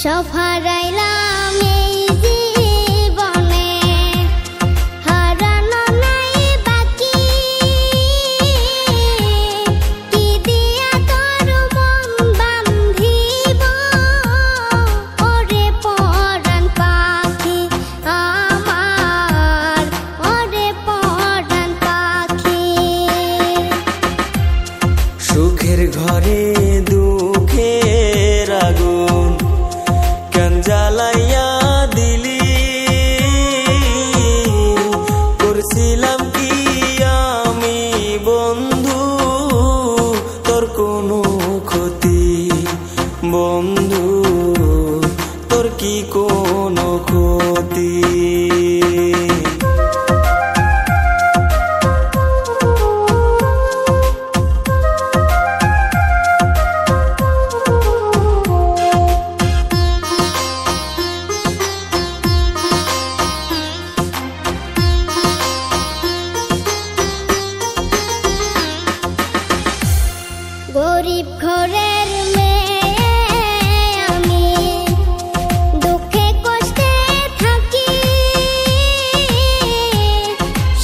সব হারাইলাম এই জীবনে, হারানো নাই বাকি। কি দিয়া তোর মন বান্ধিব, ওরে পরাণ পাখি আমার, ওরে পরাণ পাখি। সুখের ঘরে দুঃখের আগুন কেন জ্বালাইয়া দিলি, করছিলাম কি আমি বন্ধু তোর কোনো ক্ষতি, বন্ধু তোর কি কোনো ক্ষতি। গরিব ঘরের মেয়ে আমি, দুঃখে কষ্টে থাকি।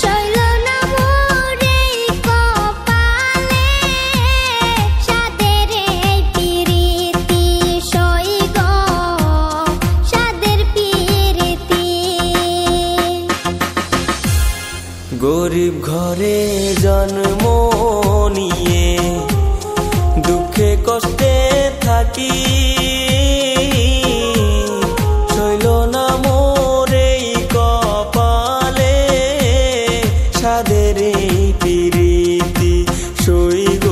সইল না মোর এই কপালে, সাদের এই পিরিতি সইগ, সাদের পিরিতি। গরিব ঘরে জন্ম নিয়ে দুঃখে কষ্টে থাকি, সইল না মোর এই কপালে, সাদের এই পিরিতি সইগ,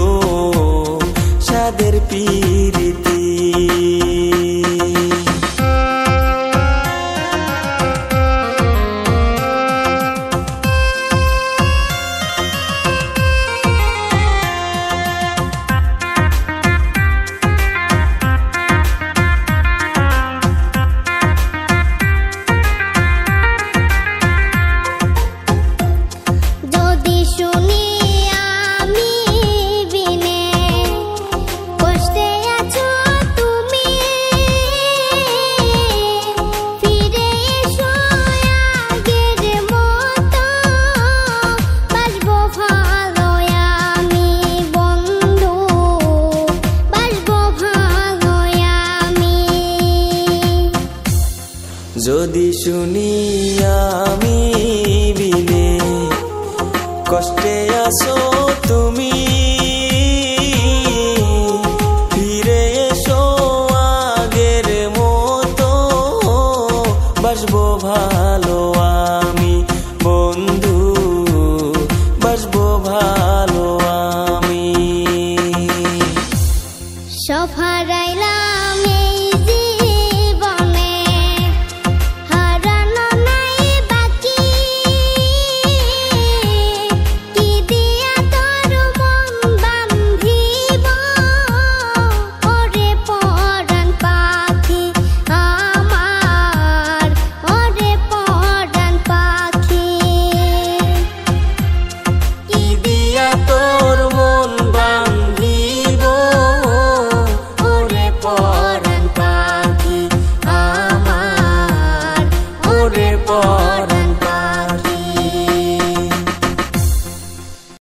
সাদের পিরিতি। যদি শুনি আমি বিনে কষ্টে আছো তুমি, ফিরে এসো আগের মতো, বাসবো ভালো আমি বন্ধু, বাসবো ভালো আমি। যদি শুনি আমি বিনে কষ্টে আছো তুমি, ফিরে এসো আগের মতো, বাসবো ভালো আমি বন্ধু, বাসবো ভালো আমি। সব হারাইলাম এই